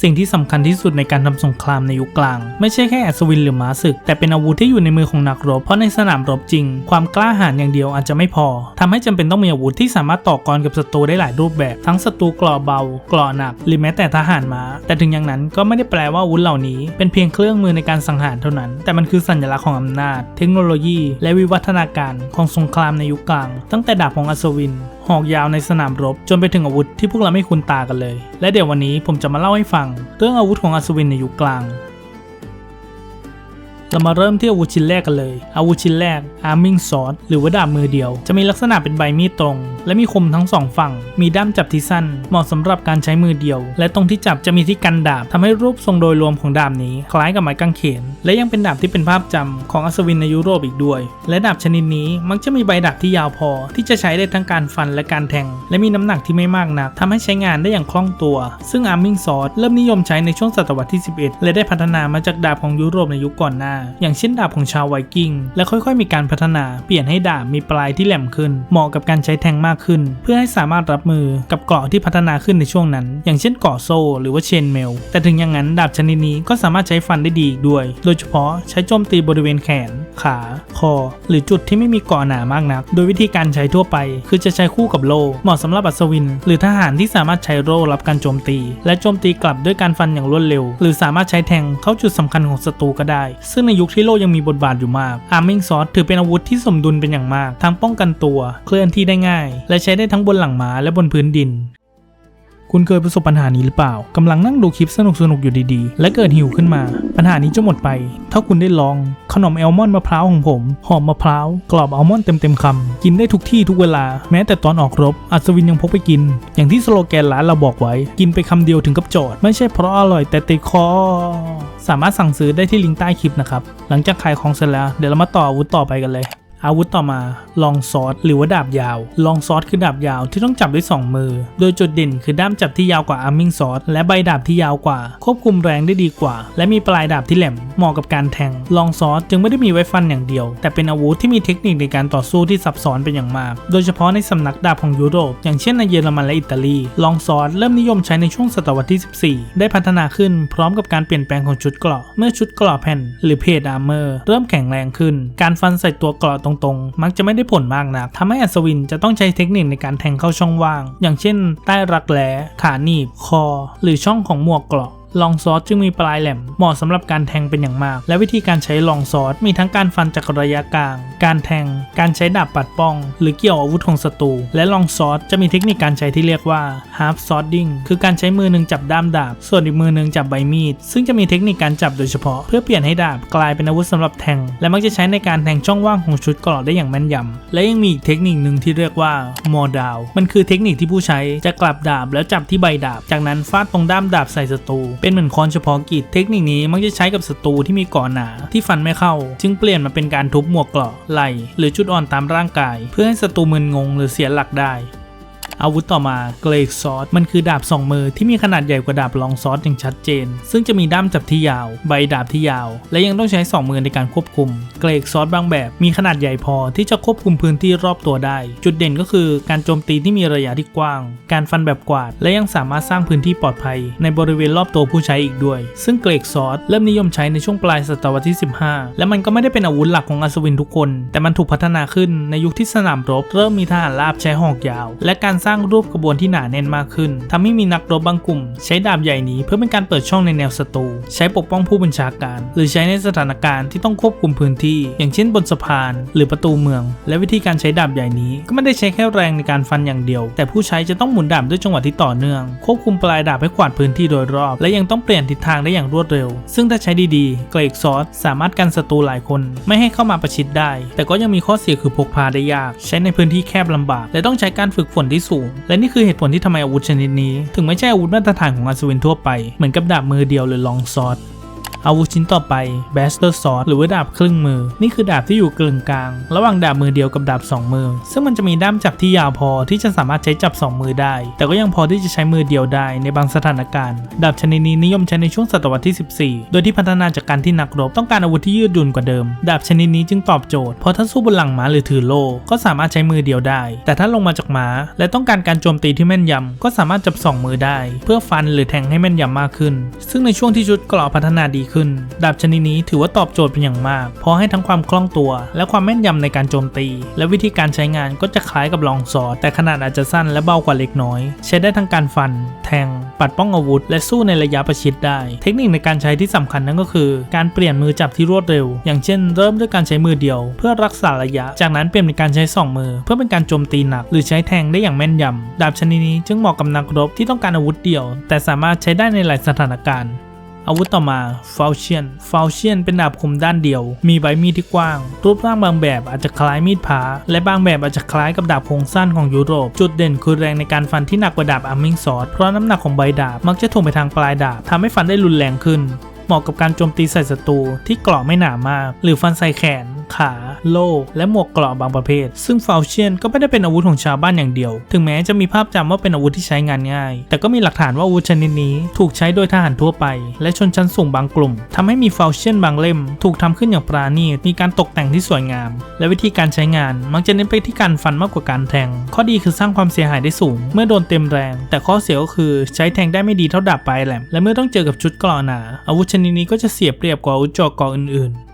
สิ่งที่สำคัญที่สุดในการทำสงครามในยุคกลางไม่ใช่แค่อัศวินหรือม้าศึกแต่เป็นอาวุธที่อยู่ในมือของนักรบเพราะในสนามรบจริงความกล้าหาญอย่างเดียวอาจจะไม่พอทำให้จำเป็นต้องมีอาวุธที่สามารถต่อกรกับศัตรูได้หลายรูปแบบทั้งศัตรูเกราะเบาเกราะหนักหรือแม้แต่ทหารม้าแต่ถึงอย่างนั้นก็ไม่ได้แปลว่าอาวุธเหล่านี้เป็นเพียงเครื่องมือในการสังหารเท่านั้นแต่มันคือสัญลักษณ์ของอำนาจเทคโนโลยีและวิวัฒนาการของสงครามในยุคกลางตั้งแต่ดาบของอัศวินหอกยาวในสนามรบจนไปถึงอาวุธที่พวกเราไม่คุ้นตากันเลยและเดี๋ยววันนี้ผมจะมาเล่าให้ฟังเรื่องอาวุธของอัศวินในยุคกลางเรามาเริ่มที่อาวุธชิ้นแรกกันเลยอาวุธชิ้นแรก Arming Sword หรือว่าดาบมือเดียวจะมีลักษณะเป็นใบมีดตรงและมีคมทั้งสองฝั่งมีด้ามจับที่สั้นเหมาะสำหรับการใช้มือเดียวและตรงที่จับจะมีที่กันดาบทำให้รูปทรงโดยรวมของดาบนี้คล้ายกับไม้กางเขนและยังเป็นดาบที่เป็นภาพจำของอัศวินในยุโรปอีกด้วยและดาบชนิดนี้มักจะมีใบดาบที่ยาวพอที่จะใช้ได้ทั้งการฟันและการแทงและมีน้ำหนักที่ไม่มากนักทำให้ใช้งานได้อย่างคล่องตัวซึ่ง Arming Sword เริ่มนิยมใช้ในช่วงศตวรรษที่11และได้พัฒนามาจากดาบของยุโรปในยุคก่อนหน้าอย่างเช่นดาบของชาวไวกิ้งและค่อยๆมีการพัฒนาเปลี่ยนให้ดาบมีปลายที่แหลมขึ้นเหมาะกับการใช้แทงมากขึ้นเพื่อให้สามารถรับมือกับเกราะที่พัฒนาขึ้นในช่วงนั้นอย่างเช่นเกราะโซ่หรือว่าเชนเมลแต่ถึงอย่างนั้นดาบชนิดนี้ก็สามารถใช้ฟันได้ดีอีกด้วยโดยเฉพาะใช้โจมตีบริเวณแขนขาคอหรือจุดที่ไม่มีเกราะหนามากนักโดยวิธีการใช้ทั่วไปคือจะใช้คู่กับโล่เหมาะสำหรับอัศวินหรือทหารที่สามารถใช้โล่รับการโจมตีและโจมตีกลับด้วยการฟันอย่างรวดเร็วหรือสามารถใช้แทงเข้าจุดสำคัญของศัตรูก็ได้ซึ่งในยุคที่โล่ยังมีบทบาทอยู่มากArming Sword ถือเป็นอาวุธที่สมดุลเป็นอย่างมากทั้งป้องกันตัวเคลื่อนที่ได้ง่ายและใช้ได้ทั้งบนหลังม้าและบนพื้นดินคุณเคยประสบปัญหานี้หรือเปล่ากำลังนั่งดูคลิปสนุกอยู่ดีๆและเกิดหิวขึ้นมาปัญหานี้จะหมดไปถ้าคุณได้ลองขนมแอลมอนด์มะพร้าวของผมหอมมะพร้าวกรอบอัลมอนด์เต็มคำกินได้ทุกที่ทุกเวลาแม้แต่ตอนออกรบอัศวินยังพกไปกินอย่างที่สโลแกนร้านเราบอกไว้กินไปคำเดียวถึงกับจอดไม่ใช่เพราะอร่อยแต่ติดคอสามารถสั่งซื้อได้ที่ลิงก์ใต้คลิปนะครับหลังจากขายของเสร็จแล้วเดี๋ยวเรามาต่ออาวุธต่อไปกันเลยอาวุธต่อมาลองซอสหรือว่าดาบยาวลองซอสคือดาบยาวที่ต้องจับด้วย2มือโดยจุดเด่นคือด้ามจับที่ยาวกว่า Arming Sword และใบดาบที่ยาวกว่าควบคุมแรงได้ดีกว่าและมีปลายดาบที่แหลมเหมาะกับการแทงลองซอสจึงไม่ได้มีไว้ฟันอย่างเดียวแต่เป็นอาวุธที่มีเทคนิคในการต่อสู้ที่ซับซ้อนเป็นอย่างมากโดยเฉพาะในสำนักดาบของยุโรปอย่างเช่นในเยอรมันและอิตาลีลองซอสเริ่มนิยมใช้ในช่วงศตวรรษที่14ได้พัฒนาขึ้นพร้อมกับการเปลี่ยนแปลงของชุดเกราะเมื่อชุดเกราะแผ่นหรือเพจอาร์เมอร์เริ่มแข็งแรงขึ้นการฟันใส่ตัวเกราะตรงๆมักจะไม่ได้ผลมากนักทำให้อัศวินจะต้องใช้เทคนิคในการแทงเข้าช่องว่างอย่างเช่นใต้รักแร้ขาหนีบคอหรือช่องของหมวกเกราะลองซอสจึงมีปลายแหลมเหมาะสำหรับการแทงเป็นอย่างมากและวิธีการใช้ลองซอสมีทั้งการฟันจากระยะกลางการแทงการใช้ดาบปัดป้องหรือเกี่ยวอาวุธของศัตรูและลองซอสจะมีเทคนิคการใช้ที่เรียกว่า half swording คือการใช้มือหนึ่งจับด้ามดาบส่วนอีกมือหนึ่งจับใบมีดซึ่งจะมีเทคนิคการจับโดยเฉพาะเพื่อเปลี่ยนให้ดาบกลายเป็นอาวุธสำหรับแทงและมักจะใช้ในการแทงช่องว่างของชุดเกราะได้อย่างแม่นยำและยังมีอีกเทคนิคหนึ่งที่เรียกว่า more down มันคือเทคนิคที่ผู้ใช้จะกลับดาบแล้วจับที่ใบดาบจากนั้นฟาดตรงด้ามดาบใส่ศัตรูเป็นเหมือนค้อนเฉพาะเทคนิคนี้มักจะใช้กับศัตรูที่มีเกราะหนาที่ฟันไม่เข้าจึงเปลี่ยนมาเป็นการทุบหมวกเกราะไหล่หรือจุดอ่อนตามร่างกายเพื่อให้ศัตรูมึนงงหรือเสียหลักได้อาวุธต่อมาเกรกซอสมันคือดาบ2มือที่มีขนาดใหญ่กว่าดาบลองซอสอย่างชัดเจนซึ่งจะมีด้ามจับที่ยาวใบดาบที่ยาวและยังต้องใช้2มือในการควบคุมเกรกซอสบางแบบมีขนาดใหญ่พอที่จะควบคุมพื้นที่รอบตัวได้จุดเด่นก็คือการโจมตีที่มีระยะที่กว้างการฟันแบบกวาดและยังสามารถสร้างพื้นที่ปลอดภัยในบริเวณรอบตัวผู้ใช้อีกด้วยซึ่งเกรกซอสเริ่มนิยมใช้ในช่วงปลายศตวรรษที่15และมันก็ไม่ได้เป็นอาวุธหลักของอัศวินทุกคนแต่มันถูกพัฒนาขึ้นในยุคที่สนามรบเริ่มมีทหารราบใช้หอกยาวและการสร้างรูปกระบวนที่หนาแน่นมากขึ้นทำให้มีนักรบบางกลุ่มใช้ดาบใหญ่นี้เพื่อเป็นการเปิดช่องในแนวศัตรูใช้ปกป้องผู้บัญชาการหรือใช้ในสถานการณ์ที่ต้องควบคุมพื้นที่อย่างเช่นบนสะพานหรือประตูเมืองและวิธีการใช้ดาบใหญ่นี้ก็ไม่ได้ใช้แค่แรงในการฟันอย่างเดียวแต่ผู้ใช้จะต้องหมุนดาบด้วยจังหวะที่ต่อเนื่องควบคุมปลายดาบให้กวาดพื้นที่โดยรอบและยังต้องเปลี่ยนทิศทางได้อย่างรวดเร็วซึ่งถ้าใช้ดีๆเกรกซอสสามารถกันศัตรูหลายคนไม่ให้เข้ามาประชิดได้แต่ก็ยังมีข้อเสียคือพกพาได้ยากใช้ในพื้นที่แคบลำบากและต้องใช้การฝึกฝนที่สูงและนี่คือเหตุผลที่ทำไมอาวุธชนิดนี้ถึงไม่ใช่อาวุธมาตรฐานของอัศวินทั่วไปเหมือนกับดาบมือเดียวหรือลองซอส อาวุธชิ้นต่อไป Blaster Sword หรือว่าดาบครึ่งมือนี่คือดาบที่อยู่กึ่งกลางระหว่างดาบมือเดียวกับดาบ2มือซึ่งมันจะมีด้ามจับที่ยาวพอที่จะสามารถใช้จับ2มือได้แต่ก็ยังพอที่จะใช้มือเดียวได้ในบางสถานการณ์ดาบชนิดนี้นิยมใช้ในช่วงศตวรรษที่14โดยที่พัฒนาจากการที่นักรบต้องการอาวุธที่ยืดหยุ่นกว่าเดิมดาบชนิดนี้จึงตอบโจทย์เพราะถ้าสู้บนหลังม้าหรือถือโล่ก็สามารถใช้มือเดียวได้แต่ถ้าลงมาจากม้าและต้องการการโจมตีที่แม่นยำก็สามารถจับ2มือได้เพื่อฟันหรือแทงให้แม่นยำมากขึ้นซึ่งในช่วงที่ชุดเกราะพัฒนาดีขึ้นดาบชนิดนี้ถือว่าตอบโจทย์เป็นอย่างมากเพราะให้ทั้งความคล่องตัวและความแม่นยำในการโจมตีและวิธีการใช้งานก็จะคล้ายกับลองซอร์แต่ขนาดอาจจะสั้นและเบากว่าเล็กน้อยใช้ได้ทั้งการฟันแทงปัดป้องอาวุธและสู้ในระยะประชิดได้เทคนิคในการใช้ที่สำคัญนั่นก็คือการเปลี่ยนมือจับที่รวดเร็วอย่างเช่นเริ่มด้วยการใช้มือเดียวเพื่อรักษาระยะจากนั้นเปลี่ยนเป็นการใช้2มือเพื่อเป็นการโจมตีหนักหรือใช้แทงได้อย่างแม่นยำดาบชนิดนี้จึงเหมาะกับนักรบที่ต้องการอาวุธเดียวแต่สามารถใช้ได้ในหลายสถานการณ์อาวุธต่อมาฟาลเชียนเป็นดาบคมด้านเดียวมีใบมีดที่กว้างรูปร่างบางแบบอาจจะคล้ายมีดผาและบางแบบอาจจะคล้ายกับดาบโครงสั้นของยุโรปจุดเด่นคือแรงในการฟันที่หนักกว่าดาบอาร์มิงซอร์ดเพราะน้ำหนักของใบดาบมักจะถ่วงไปทางปลายดาบทำให้ฟันได้รุนแรงขึ้นเหมาะกับการโจมตีใส่ศัตรูที่เกราะไม่หนามากหรือฟันใส่แขนขาโล่และหมวกเกราะบางประเภทซึ่งฟาลเชียนก็ไม่ได้เป็นอาวุธของชาวบ้านอย่างเดียวถึงแม้จะมีภาพจำว่าเป็นอาวุธที่ใช้งานง่ายแต่ก็มีหลักฐานว่าอาวุธชนิดนี้ถูกใช้โดยทหารทั่วไปและชนชั้นสูงบางกลุ่มทำให้มีฟาลเชียนบางเล่มถูกทำขึ้นอย่างปราณีตมีการตกแต่งที่สวยงามและวิธีการใช้งานมักจะเน้นไปที่การฟันมากกว่าการแทงข้อดีคือสร้างความเสียหายได้สูงเมื่อโดนเต็มแรงแต่ข้อเสียก็คือใช้แทงได้ไม่ดีเท่าดาบปลายแหลมและเมื่อต้องเจอกับชุดเกราะหนาอาวุธชนิดนี้ก็จะเสียเปรียบกว่าอาวุธเจาะเกราะอื่นๆ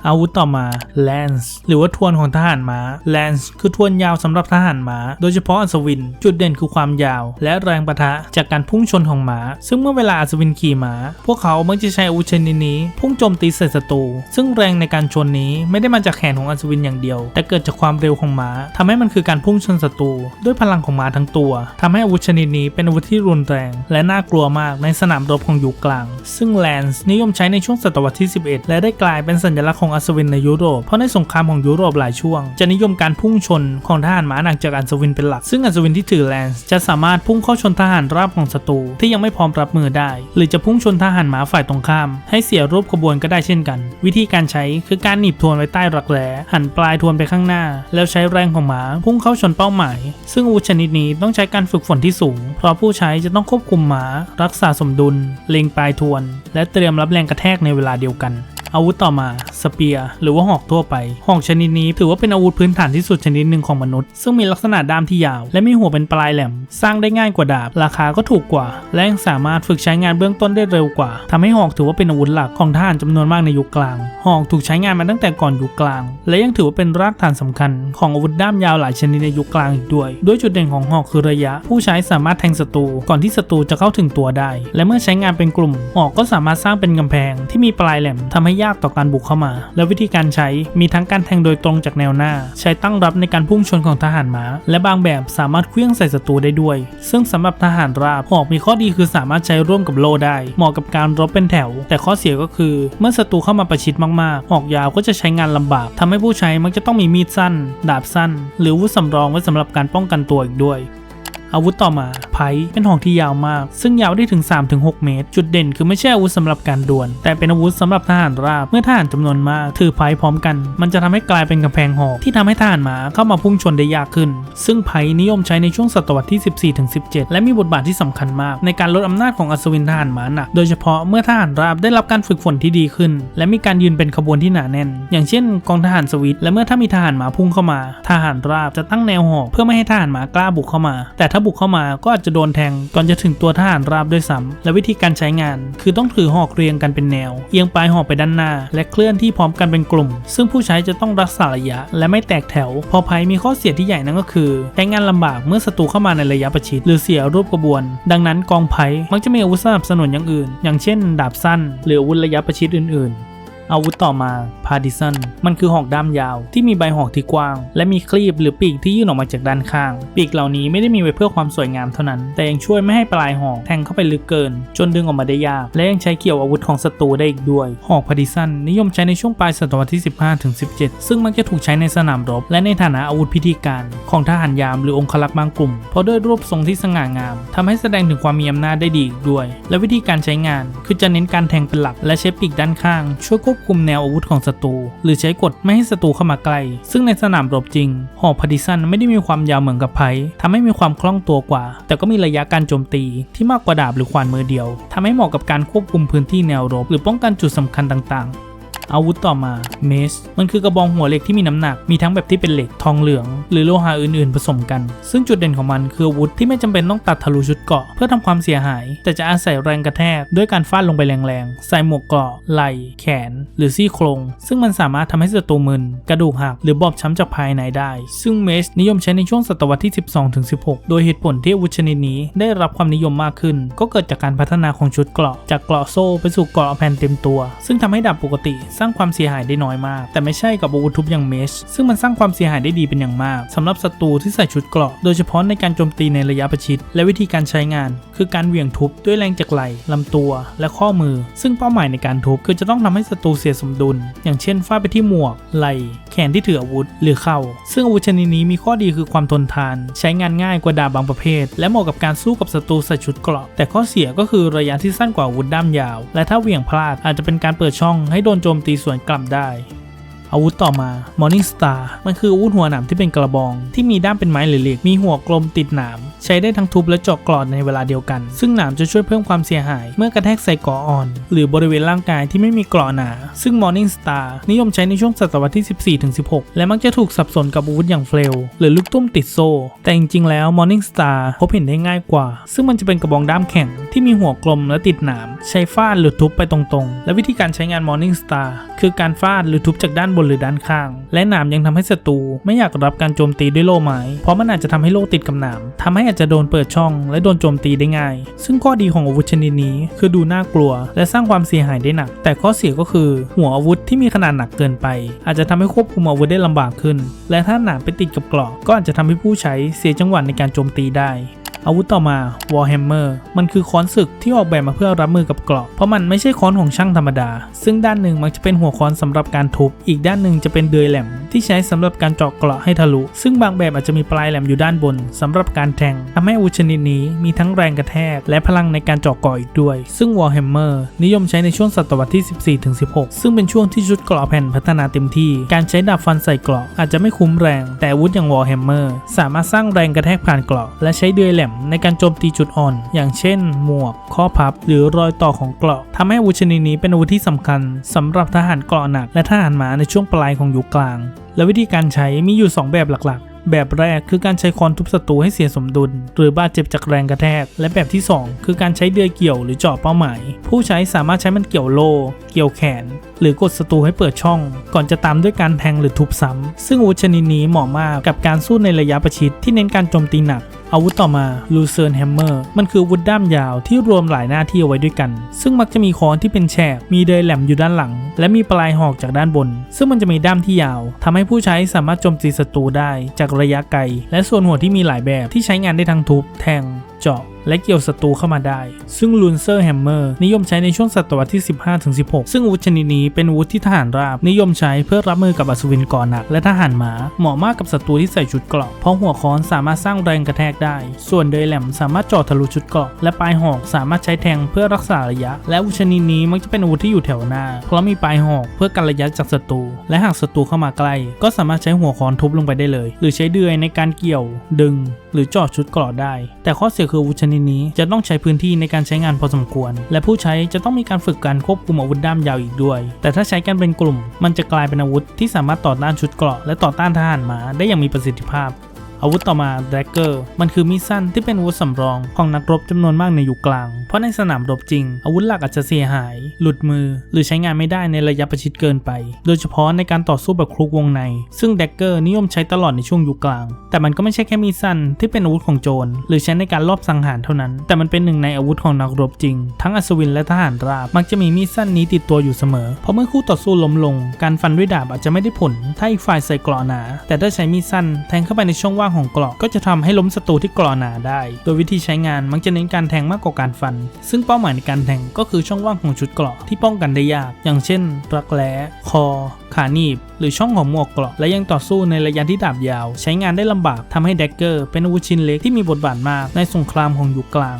อาวุธต่อมา Lance หรือว่าทวนของทหารม้า Lance คือทวนยาวสำหรับทหารม้าโดยเฉพาะอัศวินจุดเด่นคือความยาวและแรงปะทะจากการพุ่งชนของม้าซึ่งเมื่อเวลาอัศวินขี่ม้าพวกเขามักจะใช้อาวุธชนิดนี้พุ่งโจมตีใส่ศัตรูซึ่งแรงในการชนนี้ไม่ได้มาจากแขนของอัศวินอย่างเดียวแต่เกิดจากความเร็วของม้าทำให้มันคือการพุ่งชนศัตรูด้วยพลังของม้าทั้งตัวทำให้อาวุธชนิดนี้เป็นอาวุธที่รุนแรงและน่ากลัวมากในสนามรบของยุคกลางซึ่ง Lance นิยมใช้ในช่วงศตวรรษที่11และได้กลายเป็นสัญลักษณ์ของอัศวินในยุโรปเพราะในสงครามของยุโรปหลายช่วงจะนิยมการพุ่งชนของทหารม้าหนักจากอัศวินเป็นหลักซึ่งอัศวินที่ถือแลนส์จะสามารถพุ่งเข้าชนทหารราบของศัตรูที่ยังไม่พร้อมรับมือได้หรือจะพุ่งชนทหารม้าฝ่ายตรงข้ามให้เสียรูปขบวนก็ได้เช่นกันวิธีการใช้คือการหนีบทวนไว้ใต้รักแร้หันปลายทวนไปข้างหน้าแล้วใช้แรงของม้าพุ่งเข้าชนเป้าหมายซึ่งอาวุธชนิดนี้ต้องใช้การฝึกฝนที่สูงเพราะผู้ใช้จะต้องควบคุมม้ารักษาสมดุลเล็งปลายทวนและเตรียมรับแรงกระแทกในเวลาเดียวกันอาวุธต่อมาสเปียร์หรือว่าหอกทั่วไปหอกชนิดนี้ถือว่าเป็นอาวุธพื้นฐานที่สุดชนิดหนึ่งของมนุษย์ซึ่งมีลักษณะด้ามที่ยาวและมีหัวเป็นปลายแหลมสร้างได้ง่ายกว่าดาบราคาก็ถูกกว่าและยังสามารถฝึกใช้งานเบื้องต้นได้เร็วกว่าทำให้หอกถือว่าเป็นอาวุธหลักของทหารจำนวนมากในยุคกลางหอกถูกใช้งานมาตั้งแต่ก่อนยุคกลางและยังถือว่าเป็นรากฐานสำคัญของอาวุธด้ามยาวหลายชนิดในยุคกลางอีกด้วยจุดเด่นของหอกคือระยะผู้ใช้สามารถแทงศัตรูก่อนที่ศัตรูจะเข้าถึงตัวได้และเมื่อใช้งานเป็นกลุ่มหอกก็สามารถสร้างเป็นกำแพงที่มีปลายแหลมทำให้ยากต่อการบุกเข้ามาและวิธีการใช้มีทั้งการแทงโดยตรงจากแนวหน้าใช้ตั้งรับในการพุ่งชนของทหารม้าและบางแบบสามารถเคลื่องใส่ศัตรูได้ด้วยซึ่งสำหรับทหารราบหอกมีข้อดีคือสามารถใช้ร่วมกับโล่ได้เหมาะกับการรบเป็นแถวแต่ข้อเสียก็คือเมื่อศัตรูเข้ามาประชิดมากๆหอกยาวก็จะใช้งานลำบากทำให้ผู้ใช้มักจะต้องมีมีดสั้นดาบสั้นหรืออาวุธสำรองไว้สำหรับการป้องกันตัวอีกด้วยอาวุธต่อมาไพ่เป็นหอกที่ยาวมากซึ่งยาวได้ถึง 3-6 เมตรจุดเด่นคือไม่ใช่อาวุธสำหรับการดวลแต่เป็นอาวุธสำหรับทหารราบเมื่อทหารจำนวนมากถือไพ่พร้อมกันมันจะทำให้กลายเป็นกำแพงหอกที่ทำให้ทหารม้าเข้ามาพุ่งชนได้ยากขึ้นซึ่งไพ่นิยมใช้ในช่วงศตวรรษที่ 14-17 และมีบทบาทที่สำคัญมากในการลดอำนาจของอัศวินทหารม้าหนักโดยเฉพาะเมื่อทหารราบได้รับการฝึกฝนที่ดีขึ้นและมีการยืนเป็นขบวนที่หนาแน่นอย่างเช่นกองทหารสวิตและเมื่อถ้ามีทหารม้าพุ่งเข้ามาทหารราบจะตั้งแนวหอกเพื่อไม่ให้ทหารม้ากล้าบุกเข้ามาแต่ถ้าบุกเข้ามาก็อาจจะโดนแทงก่อนจะถึงตัวทหารราบด้วยซ้ำและวิธีการใช้งานคือต้องถือหอกเรียงกันเป็นแนวเอียงปลายหอกไปด้านหน้าและเคลื่อนที่พร้อมกันเป็นกลุ่มซึ่งผู้ใช้จะต้องรักษาระยะและไม่แตกแถวพอไพ่มีข้อเสียที่ใหญ่นั่นก็คือใช้งานลำบากเมื่อศัตรูเข้ามาในระยะประชิดหรือเสียรูปกระบวนดังนั้นกองไพ่มักจะมีอาวุธสนับสนุนอย่างอื่นอย่างเช่นดาบสั้นหรืออาวุธระยะประชิดอื่นๆอาวุธต่อมา พาร์ดิซันมันคือหอกด้ามยาวที่มีใบหอกที่กว้างและมีคลีบหรือปีกที่ยื่นออกมาจากด้านข้างปีกเหล่านี้ไม่ได้มีไว้เพื่อความสวยงามเท่านั้นแต่ยังช่วยไม่ให้ปลายหอกแทงเข้าไปลึกเกินจนดึงออกมาได้ยากและยังใช้เกี่ยวอาวุธของศัตรูได้อีกด้วยหอกพาร์ดิซันนิยมใช้ในช่วงปลายศตวรรษที่ 15-17 ซึ่งมักจะถูกใช้ในสนามรบและในฐานะอาวุธพิธีการของทหารยามหรือองครักษ์บางกลุ่มเพราะด้วยรูปทรงที่สง่างามทำให้แสดงถึงความมีอำนาจได้ดีอีกด้วยและวิธีการใช้งานคือจะเน้นการแทงเป็นหลักและใช้ปีกด้านข้างช่วยควบคุมแนวอาวุธของศัตรูหรือใช้กดไม่ให้ศัตรูเข้ามาใกล้ซึ่งในสนามรบจริงหอกพาร์ดิซันไม่ได้มีความยาวเหมือนกับไพ่ทำให้มีความคล่องตัวกว่าแต่ก็มีระยะการโจมตีที่มากกว่าดาบหรือขวานมือเดียวทำให้เหมาะกับการควบคุมพื้นที่แนวรบหรือป้องกันจุดสำคัญต่างๆอาวุธต่อมาเมสมันคือกระบองหัวเหล็กที่มีน้ำหนักมีทั้งแบบที่เป็นเหล็กทองเหลืองหรือโลหะอื่นๆผสมกันซึ่งจุดเด่นของมันคืออาวุธที่ไม่จำเป็นต้องตัดทะลุชุดเกราะเพื่อทำความเสียหายแต่จะอาศัยแรงกระแทกด้วยการฟาดลงไปแรงๆใส่หมวกเกราะไหล่แขนหรือซี่โครงซึ่งมันสามารถทำให้ศัตรูมึนกระดูกหักหรือบอบช้ำจากภายในได้ซึ่งเมสนิยมใช้ในช่วงศตวรรษที่ 12-16 โดยเหตุผลที่อาวุธชนิดนี้ได้รับความนิยมมากขึ้นก็เกิดจากการพัฒนาของชุดเกราะจากเกราะโซ่ไปสู่เกราะแผ่นเต็มตัวซึ่งทำให้ดาบปกติสร้างความเสียหายได้น้อยมากแต่ไม่ใช่กับอาวุธทุบอย่างเมชซึ่งมันสร้างความเสียหายได้ดีเป็นอย่างมากสำหรับศัตรูที่ใส่ชุดเกราะโดยเฉพาะในการโจมตีในระยะประชิดและวิธีการใช้งานคือการเหวี่ยงทุบด้วยแรงจากไหล่ลำตัวและข้อมือซึ่งเป้าหมายในการทุบคือจะต้องทำให้ศัตรูเสียสมดุลอย่างเช่นฟาดไปที่หมวกไหล่แขนที่ถืออาวุธหรือเข่าซึ่งอาวุธชนิดนี้มีข้อดีคือความทนทานใช้งานง่ายกว่าดาบบางประเภทและเหมาะกับการสู้กับศัตรูใส่ชุดเกราะแต่ข้อเสียก็คือระยะที่สั้นกว่าอาวุธด้ามยาวและถ้าเหวี่ยงพลาดอาจจะเป็นการเปิดช่องให้โดนโจมตีสวนกลับได้อาวุธต่อมา Morning Star มันคืออาวุธหัวหนามที่เป็นกระบองที่มีด้ามเป็นไม้หรือเหล็กมีหัวกลมติดหนามใช้ได้ทั้งทุบและเจาะกรอดในเวลาเดียวกันซึ่งหนามจะช่วยเพิ่มความเสียหายเมื่อกระแทกใส่เกราะอ่อนหรือบริเวณร่างกายที่ไม่มีเกราะหนาซึ่ง Morning Star นิยมใช้ในช่วงศตวรรษที่ 14-16 และมักจะถูกสับสนกับอาวุธอย่างเฟลหรือลูกตุ้มติดโซ่แต่จริงๆแล้ว Morning Star พบเห็นได้ง่ายกว่าซึ่งมันจะเป็นกระบองด้ามแข็งที่มีหัวกลมและติดหนามใช้ฟาดหรือทุบไปตรงๆและวิธีการใช้งาน Morning Star คือการฟาดหรือทุบจากด้านบนหรือด้านข้างและหนามยังทำให้ศัตรูไม่อยากรับการโจมตีด้วยโล่ไม้เพราะมันอาจจะทำให้โล่ติดกับหนามทำให้อาจจะโดนเปิดช่องและโดนโจมตีได้ง่ายซึ่งข้อดีของอาวุธชนิดนี้คือดูน่ากลัวและสร้างความเสียหายได้หนักแต่ข้อเสียก็คือหัวอาวุธที่มีขนาดหนักเกินไปอาจจะทำให้ควบคุมอาวุธได้ลำบากขึ้นและถ้าหนามไปติดกับเกราะก็อาจจะทำให้ผู้ใช้เสียจังหวะในการโจมตีได้อาวุธต่อมา Warhammer มันคือค้อนศึกที่ออกแบบมาเพื่อรับมือกับเกราะเพราะมันไม่ใช่ค้อนของช่างธรรมดาซึ่งด้านหนึ่งมันจะเป็นหัวค้อนสำหรับการทุบอีกด้านหนึ่งจะเป็นเดือยแหลมที่ใช้สำหรับการเจาะเกราะให้ทะลุซึ่งบางแบบอาจจะมีปลายแหลมอยู่ด้านบนสำหรับการแทงทำให้อาวุธชนิดนี้มีทั้งแรงกระแทกและพลังในการเจาะเกราะอีกด้วยซึ่ง Warhammer นิยมใช้ในช่วงศตวรรษที่ 14-16 ซึ่งเป็นช่วงที่ชุดเกราะแผ่นพัฒนาเต็มที่การใช้ดาบฟันใส่เกราะอาจจะไม่คุ้มแรงแต่อาวุธอย่าง Warhammer สามารถสร้างแรงกระแทกผ่านเกราะและใช้เดือยแหลมในการโจมตีจุดอ่อนอย่างเช่นหมวกข้อพับหรือรอยต่อของเกราะทำให้อาวุธชนิดนี้เป็นอาวุธที่สำคัญสำหรับทหารเกราะหนักและทหารม้าในช่วงปลายของยุคกลางและวิธีการใช้มีอยู่2แบบหลักๆแบบแรกคือการใช้ค้อนทุบศัตรูให้เสียสมดุลหรือบาดเจ็บจากแรงกระแทกและแบบที่2คือการใช้เดือยเกี่ยวหรือเจาะเป้าหมายผู้ใช้สามารถใช้มันเกี่ยวโล่เกี่ยวแขนหรือกดศัตรูให้เปิดช่องก่อนจะตามด้วยการแทงหรือทุบซ้ำซึ่งอาวุธชนิดนี้เหมาะมากกับการสู้ในระยะประชิดที่เน้นการโจมตีหนักอาวุธต่อมา Lucerne Hammer มันคืออาวุธด้ามยาวที่รวมหลายหน้าที่เอาไว้ด้วยกันซึ่งมักจะมีค้อนที่เป็นแฉกมีเดือยแหลมอยู่ด้านหลังและมีปลายหอกจากด้านบนซึ่งมันจะมีด้ามที่ยาวทำให้ผู้ใช้สามารถโจมตีศัตรูได้จากระยะไกลและส่วนหัวที่มีหลายแบบที่ใช้งานได้ทั้งทุบแทงเจาะและเกี่ยวศัตรูเข้ามาได้ซึ่ง Luncer Hammer นิยมใช้ในช่วงศตวรรษที่ 15-16 ซึ่งอาวุธชนิดนี้เป็นอาวุธที่ทหารราบนิยมใช้เพื่อรับมือกับอัศวินก่อหนักและทหารม้าเหมาะมากกับศัตรูที่ใส่ชุดเกราะเพราะหัวค้อนสามารถสร้างแรงกระแทกได้ส่วนเดือยแหลมสามารถเจาะทะลุชุดเกราะและปลายหอกสามารถใช้แทงเพื่อรักษาระยะและอาวุธชนิดนี้มักจะเป็นอาวุธที่อยู่แถวหน้าเพราะมีปลายหอกเพื่อกันระยะจากศัตรูและหากศัตรูเข้ามาใกล้ก็สามารถใช้หัวค้อนทุบลงไปได้เลยหรือใช้เดือยในการเกี่ยวดึงหรือเจาะชุดเกราะได้แต่ข้อเสียคืออาวุธชนิดนี้จะต้องใช้พื้นที่ในการใช้งานพอสมควรและผู้ใช้จะต้องมีการฝึกการควบคุมอาวุธด้ามยาวอีกด้วยแต่ถ้าใช้กันเป็นกลุ่มมันจะกลายเป็นอาวุธที่สามารถต่อต้านชุดเกราะและต่อต้านทหารม้าได้อย่างมีประสิทธิภาพ อาวุธต่อมาแดกเกอร์มันคือมีดสั้นที่เป็นอาวุธสำรองของนักรบจำนวนมากในยุคกลางเพราะในสนามรบจริงอาวุธหลักอาจจะเสียหายหลุดมือหรือใช้งานไม่ได้ในระยะประชิดเกินไปโดยเฉพาะในการต่อสู้แบบคลุกวงในซึ่งแดกเกอร์นิยมใช้ตลอดในช่วงยุคกลางแต่มันก็ไม่ใช่แค่มีดสั้นที่เป็นอาวุธของโจรหรือใช้ในการลอบสังหารเท่านั้นแต่มันเป็นหนึ่งในอาวุธของนักรบจริงทั้งอัศวินและทหารราบมักจะมีมีดสั้นนี้ติดตัวอยู่เสมอเพราะเมื่อคู่ต่อสู้ล้มลงการฟันด้วยดาบอาจจะไม่ได้ผลถ้าอีกฝ่ายใส่เกราะหนาแต่ถ้าใช้มีดสั้นแทงเข้าไปในช่องว่างของเกราะก็จะทำให้ล้มศัตรูที่เกราะหนาได้โดยวิธีใช้งานมักจะเน้นการแทงมากกว่าการฟันซึ่งเป้าหมายในการแทงก็คือช่องว่างของชุดเกราะที่ป้องกันได้ยากอย่างเช่นรักแร้คอขาหนีบหรือช่องของหมวกเกราะและยังต่อสู้ในระยะที่ดาบยาวใช้งานได้ลำบากทำให้แดกเกอร์เป็นอาวุธชิ้นเล็กที่มีบทบาทมากในสงครามของยุคกลา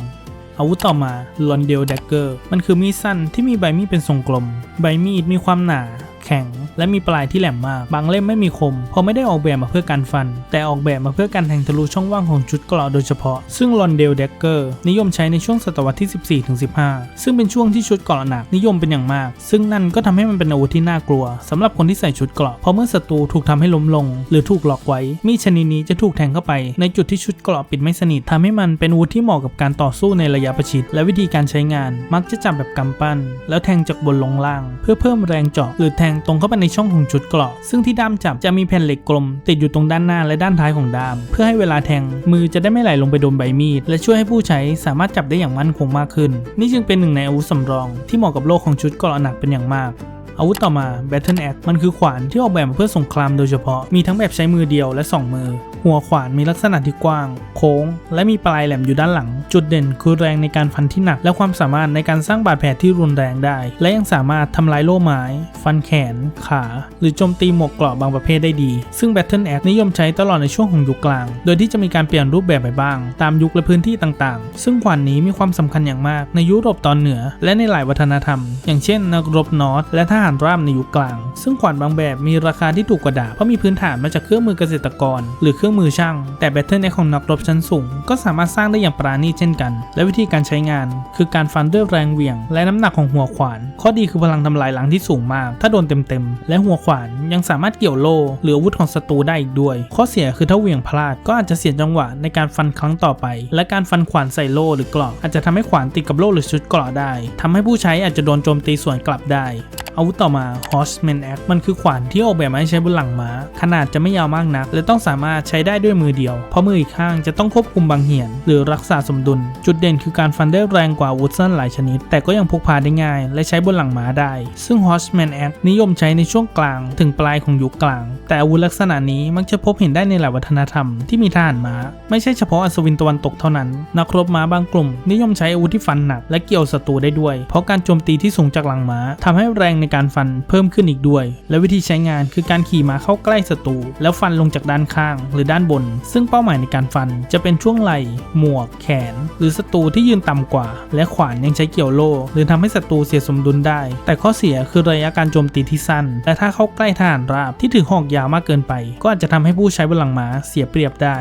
งอาวุธต่อมาลอนเดลแดกเกอร์มันคือมีดสั้นที่มีใบมีดเป็นทรงกลมใบมีดมีความหนาแข็งและมีปลายที่แหลมมากบางเล่มไม่มีคมเพราะไม่ได้ออกแบบมาเพื่อการฟันแต่ออกแบบมาเพื่อการแทงทะลุช่องว่างของชุดเกราะโดยเฉพาะซึ่งลอนเดลแดกเกอร์นิยมใช้ในช่วงศตวรรษที่14-15ซึ่งเป็นช่วงที่ชุดเกราะหนักนิยมเป็นอย่างมากซึ่งนั่นก็ทำให้มันเป็นอาวุธที่น่ากลัวสำหรับคนที่ใส่ชุดเกราะเพราะเมื่อศัตรูถูกทำให้ล้มลงหรือถูกล็อกไว้มีดชนิดนี้จะถูกแทงเข้าไปในจุดที่ชุดเกราะปิดไม่สนิททำให้มันเป็นอาวุธที่เหมาะกับการต่อสู้ในระยะประชิดและวิธีการใช้งานมักจะจับแบบกำปั้นแล้วแทงจากบนลงล่างเพื่อเพิ่มแรงเจาะหรือแทงตรงเข้าไปในช่องของชุดเกราะซึ่งที่ด้ามจับจะมีแผ่นเหล็กกลมติดอยู่ตรงด้านหน้าและด้านท้ายของด้ามเพื่อให้เวลาแทงมือจะได้ไม่ไหลลงไปโดนใบมีดและช่วยให้ผู้ใช้สามารถจับได้อย่างมั่นคงมากขึ้นนี่จึงเป็นหนึ่งในอาวุธสำรองที่เหมาะกับโลกของชุดเกราะหนักเป็นอย่างมากอาวุธต่อมา Battle Axe มันคือขวานที่ออกแบบมาเพื่อสงครามโดยเฉพาะมีทั้งแบบใช้มือเดียวและ2มือหัวขวานมีลักษณะที่กว้างโค้งและมีปลายแหลมอยู่ด้านหลังจุดเด่นคือแรงในการฟันที่หนักและความสามารถในการสร้างบาดแผลที่รุนแรงได้และยังสามารถทำลายโล่ไม้ฟันแขนขาหรือโจมตีหมวกเกราะบางประเภทได้ดีซึ่ง Battle Axe นิยมใช้ตลอดในช่วงของยุคกลางโดยที่จะมีการเปลี่ยนรูปแบบไปบ้างตามยุคและพื้นที่ต่างๆซึ่งขวานนี้มีความสำคัญอย่างมากในยุโรปตอนเหนือและในหลายวัฒนธรรมอย่างเช่นนักรบนอร์ทและทหารราบในยุคกลางซึ่งขวานบางแบบมีราคาที่ถูกกว่าดาบเพราะมีพื้นฐานมาจากเครื่องมือเกษตรกรหรือเครื่องมือช่างแต่Battle Axe ของนักรบชั้นสูงก็สามารถสร้างได้อย่างปราณีตเช่นกันและวิธีการใช้งานคือการฟันด้วยแรงเหวี่ยงและน้ำหนักของหัวขวานข้อดีคือพลังทำลายล้างที่สูงมากถ้าโดนเต็มๆและหัวขวานยังสามารถเกี่ยวโล่หรืออาวุธของศัตรูได้อีกด้วยข้อเสียคือถ้าเหวี่ยงพลาดก็อาจจะเสียจังหวะในการฟันครั้งต่อไปและการฟันขวานใส่โล่หรือเกราะอาจจะทำให้ขวานติดกับโล่หรือชุดเกราะได้ทำให้ผู้ใช้อาจจะโดนโจมตีสวนกลับได้อาวุธต่อมา Horseman Axe มันคือขวานที่ออกแบบมาให้ใช้บนหลังม้าขนาดจะไม่ยาวมากนักและต้องสามารถใช้ได้ด้วยมือเดียวเพราะมืออีกข้างจะต้องควบคุมบังเหียนหรือรักษาสมดุลจุดเด่นคือการฟันได้แรงกว่าอาวุธสั้นหลายชนิดแต่ก็ยังพกพาได้ง่ายและใช้บนหลังม้าได้ซึ่ง Horseman Axe นิยมใช้ในช่วงกลางถึงปลายของยุคกลางแต่อาวุธลักษณะนี้มักจะพบเห็นได้ในหลายวัฒนธรรมที่มีทหารม้าไม่ใช่เฉพาะอัศวินตะวันตกเท่านั้นนักรบม้าบางกลุ่มนิยมใช้อาวุธที่ฟันหนักและเกี่ยวศัตรูได้ด้วยเพราะการโจมตีที่สูงจากหลังม้าทำให้แรงในการฟันเพิ่มขึ้นอีกด้วยและวิธีใช้งานคือการขี่ม้าเข้าใกล้ศัตรูแล้วฟันลงจากด้านข้างหรือด้านบนซึ่งเป้าหมายในการฟันจะเป็นช่วงไหล่หมวกแขนหรือศัตรูที่ยืนต่ำกว่าและขวานยังใช้เกี่ยวโล่หรือทำให้ศัตรูเสียสมดุลได้แต่ข้อเสียคือระยะการโจมตีที่สั้นและถ้าเข้าใกล้ทหารราบที่ถือหอกยาวมากเกินไปก็อาจจะทำให้ผู้ใช้บนหลังม้าเสียเปรียบได้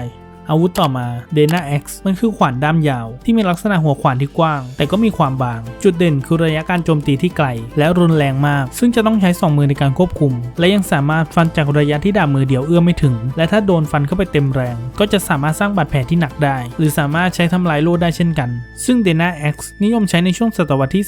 อาวุธต่อมา Dana Axe มันคือขวานด้ามยาวที่มีลักษณะหัวขวานที่กว้างแต่ก็มีความบางจุดเด่นคือระยะการโจมตีที่ไกลและรุนแรงมากซึ่งจะต้องใช้2มือในการควบคุมและยังสามารถฟันจากระยะที่ดาบมือเดียวเอื้อมไม่ถึงและถ้าโดนฟันเข้าไปเต็มแรงก็จะสามารถสร้างบาดแผลที่หนักได้หรือสามารถใช้ทำลายโล่ได้เช่นกันซึ่ง Dana Axe นิยมใช้ในช่วงศตวรรษที่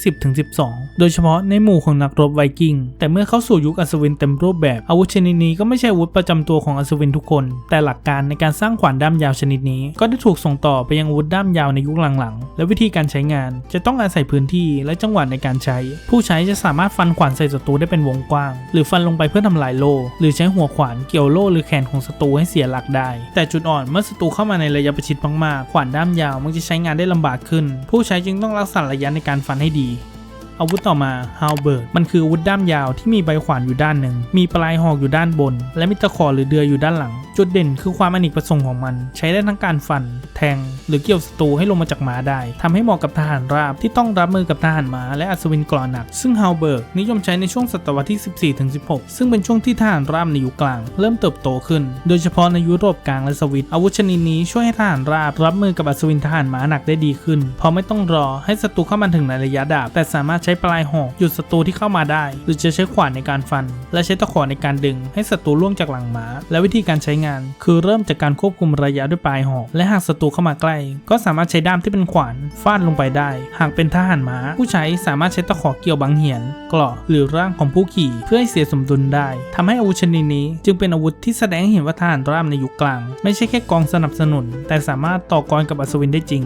10-12โดยเฉพาะในหมู่ของนักรบไวกิ้งแต่เมื่อเข้าสู่ยุคอัศวินเต็มรูปแบบอาวุธชนิดนี้ก็ไม่ใช่อาวุธประจำตัวของอัศวินทุกคนแต่หลักการในการสร้างขวานด้ามยาวชนิดนี้ก็ได้ถูกส่งต่อไปยังอาวุธด้ามยาวในยุคหลังๆและวิธีการใช้งานจะต้องอาศัยพื้นที่และจังหวะในการใช้ผู้ใช้จะสามารถฟันขวานใส่ศัตรูได้เป็นวงกว้างหรือฟันลงไปเพื่อทำลายโล่หรือใช้หัวขวานเกี่ยวโล่หรือแขนของศัตรูให้เสียหลักได้แต่จุดอ่อนเมื่อศัตรูเข้ามาในระยะประชิดมากๆขวานด้ามยาวมักจะใช้งานได้ลำบากขึ้นผู้ใช้จึงต้องรักษาระยะในการฟันให้ดีอาวุธต่อมา Halberd มันคืออาวุธด้ามยาวที่มีใบขวานอยู่ด้านหนึ่งมีปลายหอกอยู่ด้านบนและมีตะขอหรือเดือยอยู่ด้านหลังจุดเด่นคือความอเนกประสงค์ของมันใช้ได้ทั้งการฟันแทงหรือเกี่ยวศัตรูให้ลงมาจากม้าได้ทำให้เหมาะกับทหารราบที่ต้องรับมือกับทหารม้าและอัศวินเกราะหนักซึ่ง Halberd นิยมใช้ในช่วงศตวรรษที่14-16ซึ่งเป็นช่วงที่ทหารราบในยุคกลางเริ่มเติบโตขึ้นโดยเฉพาะในยุโรปกลางและสวิตอาวุธชนิดนี้ช่วยให้ทหารราบรับมือกับอัศวินทหารม้าหนักได้ดีขึ้นเพราะไม่ต้องรอให้ศัตรูเข้ามาถึงในระยะดาบแต่สามารถใช้ ช้ปลายหอกหยุดศัตรูที่เข้ามาได้หรือจะใช้ขวานในการฟันและใช้ตะขอในการดึงให้ศัตรูล่วงจากหลังม้าและวิธีการใช้งานคือเริ่มจากการควบคุมระยะด้วยปลายหอกและหากศัตรูเข้ามาใกล้ก็สามารถใช้ด้ามที่เป็นขวานฟาดลงไปได้หากเป็นทหารม้าผู้ใช้สามารถใช้ตะขอเกี่ยวบังเหียนเกราะหรือร่างของผู้ขี่เพื่อให้เสียสมดุลได้ทำให้อาวุธชนิดนี้จึงเป็นอาวุธที่แสดงให้เห็นว่าทหารราบในยุคกลางไม่ใช่แค่กองสนับสนุนแต่สามารถต่อกรกับอัศวินได้จริง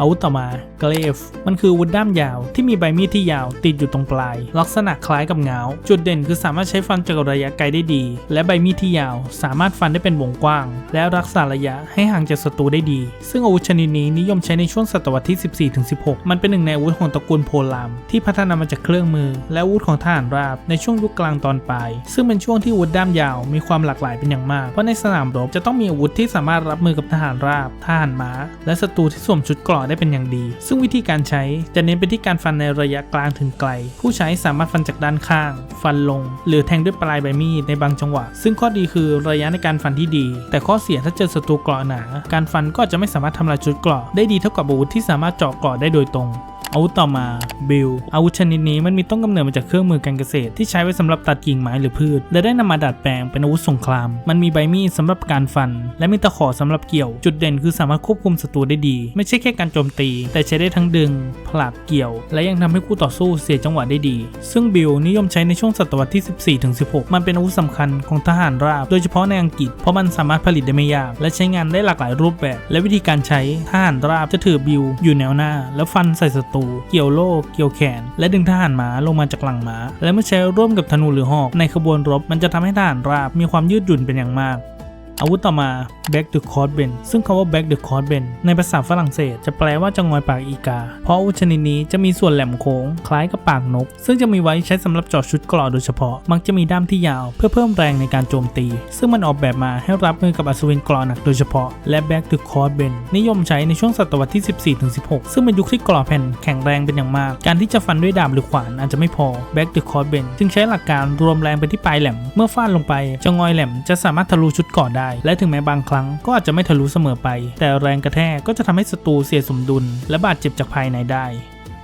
อาวุธต่อมาเกลฟมันคืออาวุธด้ามยาวที่มีใบมีดที่ยาวติดอยู่ตรงปลายลักษณะคล้ายกับง้าวจุดเด่นคือสามารถใช้ฟันจากระยะไกลได้ดีและใบมีดที่ยาวสามารถฟันได้เป็นวงกว้างและรักษาระยะให้ห่างจากศัตรูได้ดีซึ่งอาวุธชนิดนี้นิยมใช้ในช่วงศตวรรษที่ 14-16 มันเป็นหนึ่งในอาวุธของตระกูลโพลามที่พัฒนามาจากเครื่องมือและอาวุธของทหารราบในช่วงยุคกลางตอนปลายซึ่งเป็นช่วงที่อาวุธด้ามยาวมีความหลากหลายเป็นอย่างมากเพราะในสนามรบจะต้องมีอาวุธที่สามารถรับมือกับทหารราบทหารม้าและศัตรูที่สวมชุดเกราะได้เป็นอย่างดีซึ่งวิธีการใช้จะเน้นไปที่การฟันในระยะกลางถึงไกลผู้ใช้สามารถฟันจากด้านข้างฟันลงหรือแทงด้วยปลายใบมีดในบางจังหวะซึ่งข้อดีคือระยะในการฟันที่ดีแต่ข้อเสียถ้าเจอศัตรูเกราะหนาการฟันก็จะไม่สามารถทำลายชุดเกราะได้ดีเท่ากับอาวุธที่สามารถเจาะเกราะได้โดยตรงอาวุธต่อมาบิลอาวุธชนิดนี้มันมีต้นกำเนิดมาจากเครื่องมือการเกษตรที่ใช้ไว้สำหรับตัดกิ่งไม้หรือพืชและได้นำมาดัดแปลงเป็นอาวุธสงครามมันมีใบมีดสำหรับการฟันและมีตะขอสำหรับเกี่ยวจุดเด่นคือสามารถควบคุมศัตรูได้ดีไม่ใช่แค่การโจมตีแต่ใช้ได้ทั้งดึงผลักเกี่ยวและยังทำให้คู่ต่อสู้เสียจังหวะได้ดีซึ่งบิลนิยมใช้ในช่วงศตวรรษที่ 14-16 มันเป็นอาวุธสำคัญของทหารราบโดยเฉพาะในอังกฤษเพราะมันสามารถผลิตได้ไม่ยากและใช้งานได้หลากหลายรูปแบบและวิธีการใช้ทหารราบจะถือบิลอยู่แนวหน้าแล้วฟันใส่ศัตรูเกี่ยวโล่เกี่ยวแขนและดึงทหารม้าลงมาจากหลังม้าและเมื่อใช้ร่วมกับธนูหรือหอกในขบวนรบมันจะทำให้ทหารราบมีความยืดหยุ่นเป็นอย่างมากอาวุธต่อมา Back the Codben ซึ่งคำว่า Back the Codben ในภาษาฝรั่งเศสจะแปลว่าจะงอยปากอีกาเพราะอาวุธชนิดนี้จะมีส่วนแหลมโค้งคล้ายกับปากนกซึ่งจะมีไว้ใช้สำหรับเจาะชุดเกราะโดยเฉพาะมักจะมีด้ามที่ยาวเพื่อเพิ่มแรงในการโจมตีซึ่งมันออกแบบมาให้รับมือกับอัศวินเกราะหนักโดยเฉพาะและ Back the Codben นิยมใช้ในช่วงศตวรรษที่ 14-16 ซึ่งเป็นยุคที่เกราะแผ่นแข็งแรงเป็นอย่างมากการที่จะฟันด้วยดาบหรือขวานอาจจะไม่พอ Back the Codben จึงใช้หลักการรวมแรงไปที่ปลายแหลมเมื่อฟาดลงไปจะงอยแหลมจะสามารถทะลุชุดเกราะได้และถึงแม้บางครั้งก็อาจจะไม่ทะลุเสมอไปแต่แรงกระแทกก็จะทำให้ศัตรูเสียสมดุลและบาดเจ็บจากภายในได้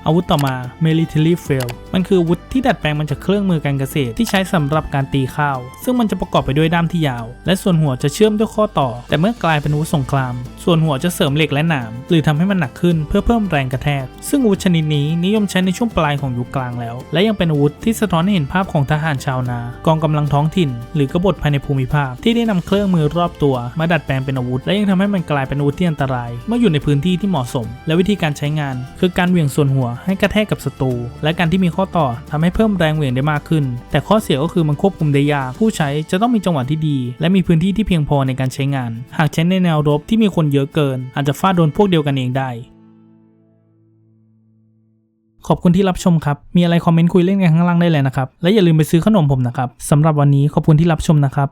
อาวุธต่อมา Military Flail มันคืออาวุธที่ดัดแปลงมาจากเครื่องมือการเกษตรที่ใช้สำหรับการตีข้าวซึ่งมันจะประกอบไปด้วยด้ามที่ยาวและส่วนหัวจะเชื่อมด้วยข้อต่อแต่เมื่อกลายเป็นอาวุธสงครามส่วนหัวจะเสริมเหล็กและหนามหรือทำให้มันหนักขึ้นเพื่อเพิ่มแรงกระแทกซึ่งอาวุธชนิดนี้นิยมใช้ในช่วงปลายของยุคกลางแล้วและยังเป็นอาวุธที่สะท้อนให้เห็นภาพของทหารชาวนากองกำลังท้องถิ่นหรือกบฏภายในภูมิภาคที่ได้นำเครื่องมือรอบตัวมาดัดแปลงเป็นอาวุธและยังทำให้มันกลายเป็นอาวุธที่อันตรายเมื่ออยู่ในพื้นที่ที่เหมาะสมและวิธีการใช้งานคือการเหวี่ยงส่วนหัวให้กระแทกกับศัตรูและการที่มีข้อต่อทำให้เพิ่มแรงเหวี่ยงได้มากขึ้นแต่ข้อเสียก็คือมันควบคุมได้ยากผู้ใช้จะต้องมีจังหวะที่ดีและมีพื้นที่ที่เพียงพอในการใช้งานหากใช้ในแนวรบที่มีคนเยอะเกินอาจจะฟาดโดนพวกเดียวกันเองได้ขอบคุณที่รับชมครับมีอะไรคอมเมนต์คุยเล่นกันข้างล่างได้เลยนะครับและอย่าลืมไปซื้อขนมผมนะครับสำหรับวันนี้ขอบคุณที่รับชมนะครับ